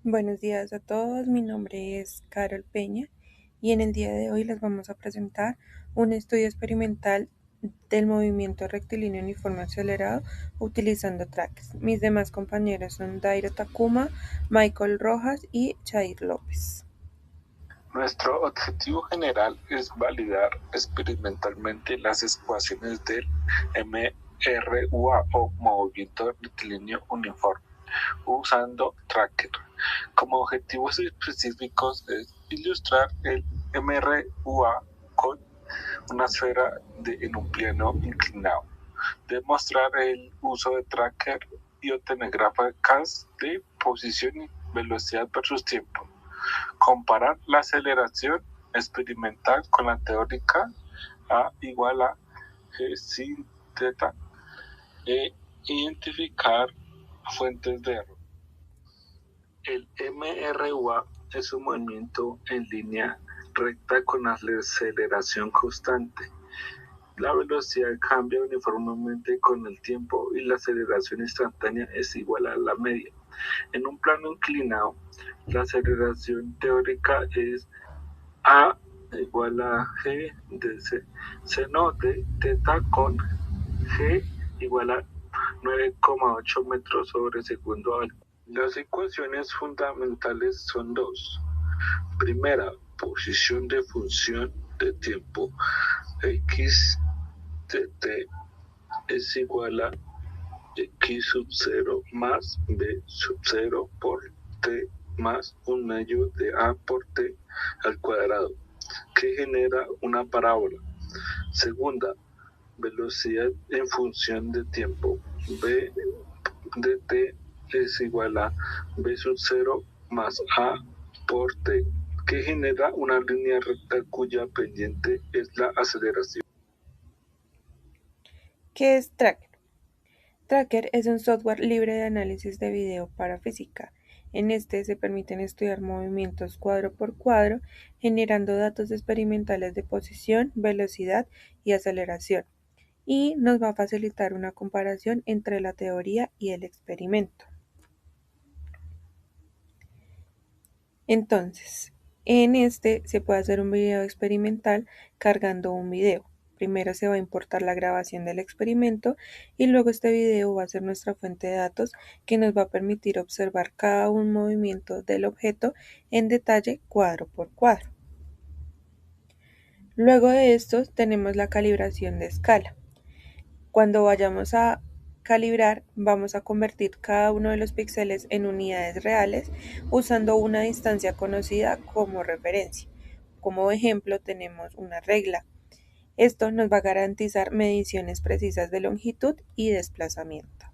Buenos días a todos, mi nombre es Carol Peña y en el día de hoy les vamos a presentar un estudio experimental del movimiento rectilíneo uniforme acelerado utilizando trackers. Mis demás compañeros son Dairo Takuma, Michael Rojas y Chair López. Nuestro objetivo general es validar experimentalmente las ecuaciones del MRUA o movimiento rectilíneo uniforme usando tracker. Como objetivos específicos es ilustrar el MRUA con una esfera en un plano inclinado, demostrar el uso de tracker y obtener gráficas de posición y velocidad versus tiempo. Comparar la aceleración experimental con la teórica A igual a G sin teta e identificar fuentes de error. El MRUA es un movimiento en línea recta con aceleración constante. La velocidad cambia uniformemente con el tiempo y la aceleración instantánea es igual a la media. En un plano inclinado, la aceleración teórica es A igual a G de seno de teta con G igual a 9,8 metros sobre segundo al. Las ecuaciones fundamentales son dos. Primera, posición de función de tiempo x de t es igual a x sub 0 más b sub 0 por t más un medio de a por t al cuadrado, que genera una parábola. Segunda, velocidad en función de tiempo b de t es igual a b sub 0 más a por t, que genera una línea recta cuya pendiente es la aceleración. ¿Qué es Tracker? Tracker es un software libre de análisis de video para física. En este se permiten estudiar movimientos cuadro por cuadro, generando datos experimentales de posición, velocidad y aceleración, y nos va a facilitar una comparación entre la teoría y el experimento. Entonces, en este se puede hacer un video experimental cargando un video. Primero se va a importar la grabación del experimento y luego este video va a ser nuestra fuente de datos que nos va a permitir observar cada un movimiento del objeto en detalle cuadro por cuadro. Luego de esto tenemos la calibración de escala. Cuando vayamos a calibrar, vamos a convertir cada uno de los píxeles en unidades reales usando una distancia conocida como referencia. Como ejemplo tenemos una regla. Esto nos va a garantizar mediciones precisas de longitud y desplazamiento.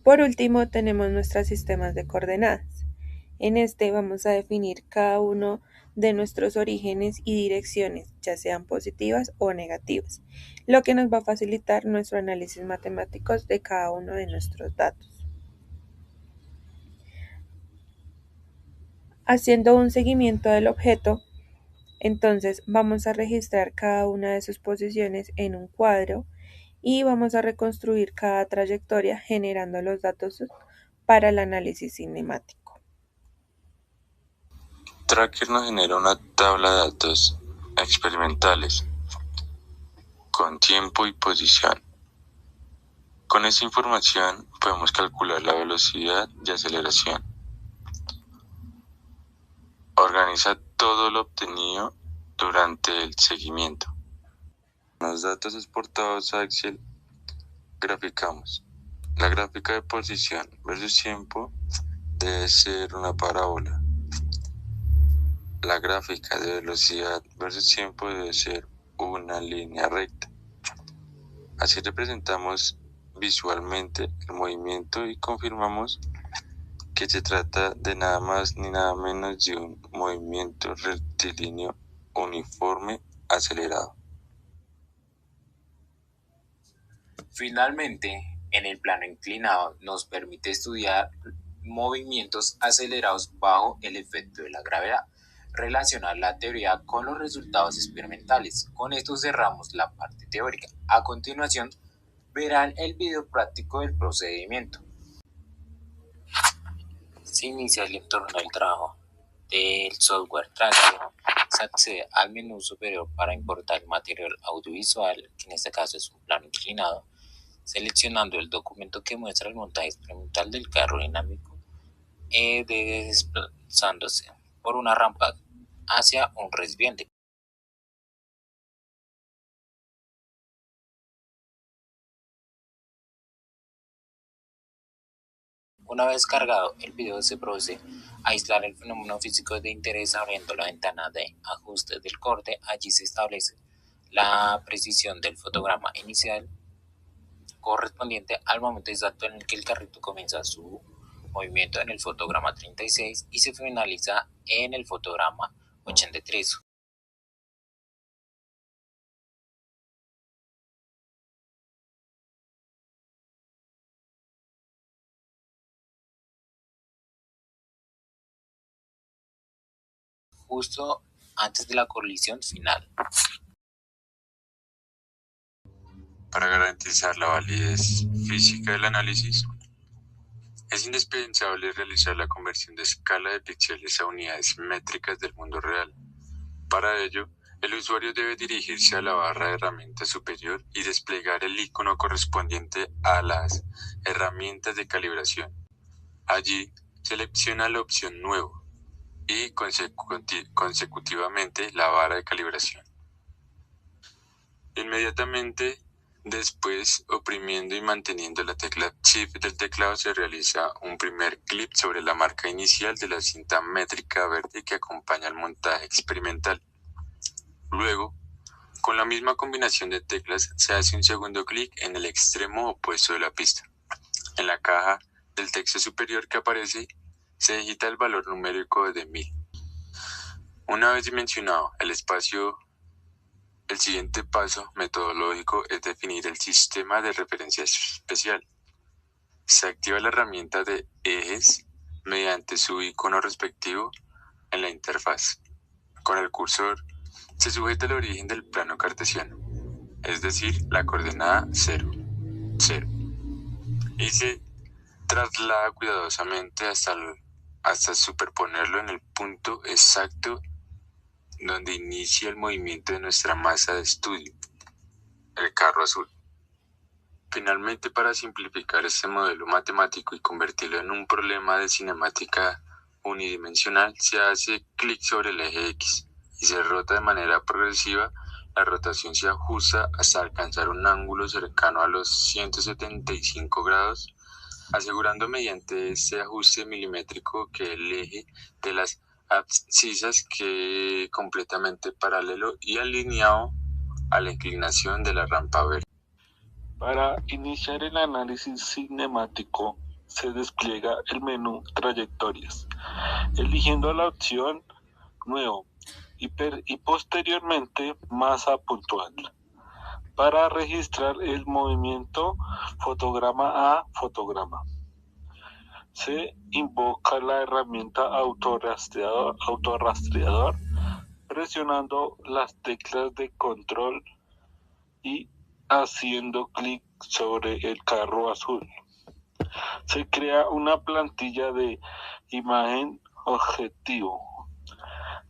Por último tenemos nuestros sistemas de coordenadas. En este vamos a definir cada uno de nuestros orígenes y direcciones, ya sean positivas o negativas, lo que nos va a facilitar nuestro análisis matemático de cada uno de nuestros datos. Haciendo un seguimiento del objeto, entonces vamos a registrar cada una de sus posiciones en un cuadro y vamos a reconstruir cada trayectoria generando los datos para el análisis cinemático. Tracker nos genera una tabla de datos experimentales con tiempo y posición. Con esa información podemos calcular la velocidad y aceleración. Organiza todo lo obtenido durante el seguimiento. Los datos exportados a Excel graficamos. La gráfica de posición versus tiempo debe ser una parábola. La gráfica de velocidad versus tiempo debe ser una línea recta. Así representamos visualmente el movimiento y confirmamos que se trata de nada más ni nada menos de un movimiento rectilíneo uniforme acelerado. Finalmente, en el plano inclinado nos permite estudiar movimientos acelerados bajo el efecto de la gravedad, relacionar la teoría con los resultados experimentales. Con esto cerramos la parte teórica. A continuación, verán el video práctico del procedimiento. se inicia el entorno del trabajo del software tracker. Se accede al menú superior para importar el material audiovisual, que en este caso es un plano inclinado, seleccionando el documento que muestra el montaje experimental del carro dinámico desplazándose por una rampa hacia un recipiente. Una vez cargado el video, se procede a aislar el fenómeno físico de interés abriendo la ventana de ajuste del corte. Allí se establece la precisión del fotograma inicial correspondiente al momento exacto en el que el carrito comienza su movimiento en el fotograma 36 y se finaliza en el fotograma 83. Justo antes de la colisión final. Para garantizar la validez física del análisis, es indispensable realizar la conversión de escala de píxeles a unidades métricas del mundo real. Para ello, el usuario debe dirigirse a la barra de herramientas superior y desplegar el icono correspondiente a las herramientas de calibración. Allí, selecciona la opción Nuevo y consecutivamente la vara de calibración. Inmediatamente después, oprimiendo y manteniendo la tecla Shift del teclado, se realiza un primer clic sobre la marca inicial de la cinta métrica verde que acompaña al montaje experimental. Luego, con la misma combinación de teclas, se hace un segundo clic en el extremo opuesto de la pista. En la caja del texto superior que aparece, se digita el valor numérico de 1000. Una vez dimensionado el espacio, el siguiente paso metodológico es definir el sistema de referencia especial. Se activa la herramienta de ejes mediante su icono respectivo en la interfaz. Con el cursor se sujeta el origen del plano cartesiano, es decir, la coordenada 0, 0, y se traslada cuidadosamente hasta superponerlo en el punto exacto donde inicia el movimiento de nuestra masa de estudio, el carro azul. Finalmente, para simplificar este modelo matemático y convertirlo en un problema de cinemática unidimensional, se hace clic sobre el eje X y se rota de manera progresiva. La rotación se ajusta hasta alcanzar un ángulo cercano a los 175 grados, asegurando mediante este ajuste milimétrico que el eje de las abscisas quede completamente paralelo y alineado a la inclinación de la rampa verde. Para iniciar el análisis cinemático, se despliega el menú Trayectorias, eligiendo la opción Nuevo y posteriormente Masa puntual. Para registrar el movimiento fotograma a fotograma, se invoca la herramienta autorrastreador presionando las teclas de control y haciendo clic sobre el carro azul. Se crea una plantilla de imagen objetivo.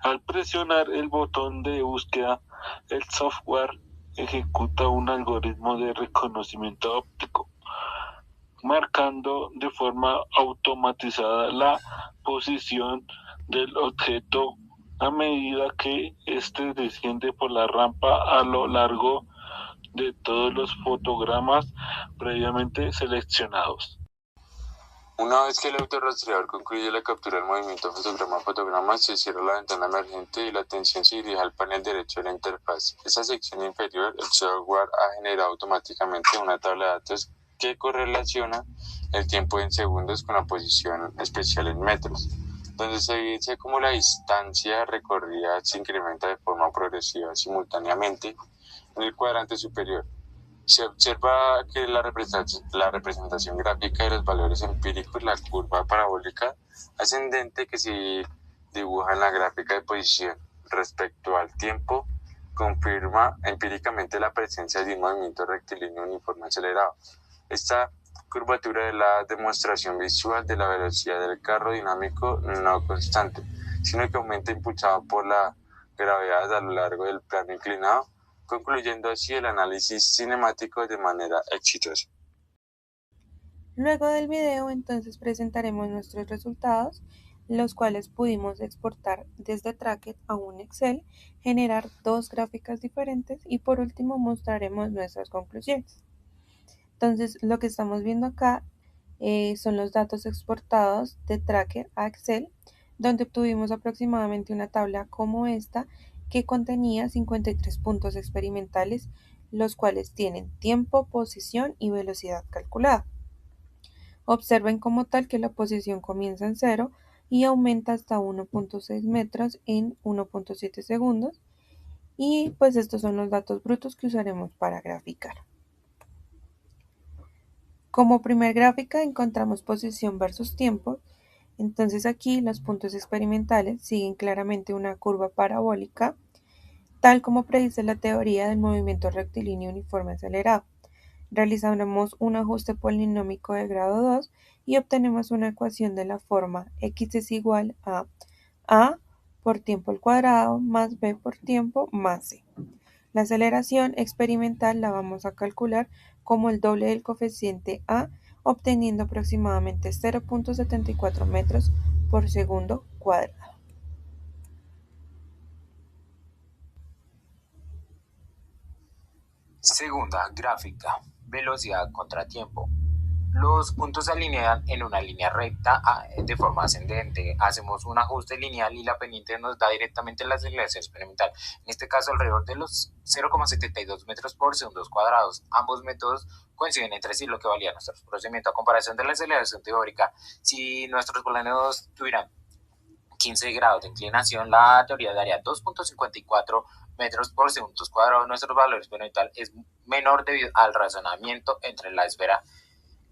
Al presionar el botón de búsqueda, el software ejecuta un algoritmo de reconocimiento óptico, marcando de forma automatizada la posición del objeto a medida que éste desciende por la rampa a lo largo de todos los fotogramas previamente seleccionados. Una vez que el autorrastreador concluye la captura del movimiento fotograma a fotograma, se cierra la ventana emergente y la atención se dirige al panel derecho de la interfaz. Esa sección inferior, el software ha generado automáticamente una tabla de datos que correlaciona el tiempo en segundos con la posición especial en metros, donde se evidencia cómo la distancia recorrida se incrementa de forma progresiva simultáneamente en el cuadrante superior. Se observa que la representación gráfica de los valores empíricos, la curva parabólica ascendente que se dibuja en la gráfica de posición respecto al tiempo, confirma empíricamente la presencia de un movimiento rectilíneo uniforme acelerado. Esta curvatura es la demostración visual de la velocidad del carro dinámico no constante, sino que aumenta impulsado por la gravedad a lo largo del plano inclinado, concluyendo así el análisis cinemático de manera exitosa. Luego del video, entonces presentaremos nuestros resultados, los cuales pudimos exportar desde Tracker a un Excel, generar dos gráficas diferentes y por último mostraremos nuestras conclusiones. Entonces, lo que estamos viendo acá son los datos exportados de Tracker a Excel, donde obtuvimos aproximadamente una tabla como esta que contenía 53 puntos experimentales, los cuales tienen tiempo, posición y velocidad calculada. Observen como tal que la posición comienza en 0 y aumenta hasta 1.6 metros en 1.7 segundos. Y pues estos son los datos brutos que usaremos para graficar. Como primer gráfica encontramos posición versus tiempo. Entonces aquí los puntos experimentales siguen claramente una curva parabólica, tal como predice la teoría del movimiento rectilíneo uniforme acelerado. Realizaremos un ajuste polinómico de grado 2 y obtenemos una ecuación de la forma x es igual a por tiempo al cuadrado más b por tiempo más c. La aceleración experimental la vamos a calcular como el doble del coeficiente a, obteniendo aproximadamente 0.74 metros por segundo cuadrado. Segunda gráfica, velocidad contra tiempo. Los puntos se alinean en una línea recta de forma ascendente. Hacemos un ajuste lineal y la pendiente nos da directamente la aceleración experimental. En este caso, alrededor de los 0,72 metros por segundos cuadrados. Ambos métodos coinciden entre sí, lo que valía nuestro procedimiento a comparación de la aceleración teórica. Si nuestros planeos tuvieran 15 grados de inclinación, la teoría daría 2.54 metros por segundos cuadrados. Nuestro valor experimental es menor debido al razonamiento entre la esfera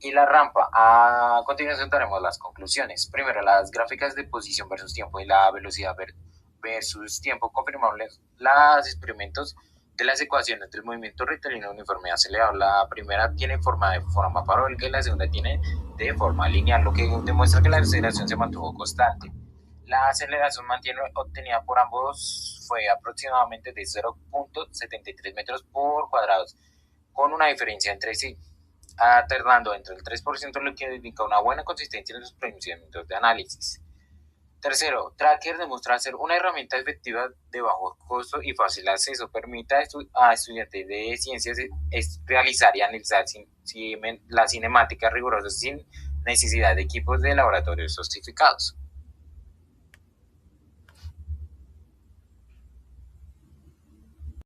y la rampa. A continuación daremos las conclusiones. Primero, las gráficas de posición versus tiempo y la velocidad versus tiempo confirmaron los experimentos de las ecuaciones del movimiento rectilíneo uniforme acelerado. La primera tiene forma parabólica y la segunda tiene de forma lineal, lo que demuestra que la aceleración se mantuvo constante. La aceleración obtenida por ambos fue aproximadamente de 0.73 metros por cuadrados, con una diferencia entre sí, tardando entre el 3%, lo que indica una buena consistencia en los procedimientos de análisis. Tercero, Tracker demuestra ser una herramienta efectiva de bajo costo y fácil acceso. Permite a estudiantes de ciencias realizar y analizar la cinemática rigurosa sin necesidad de equipos de laboratorio sofisticados.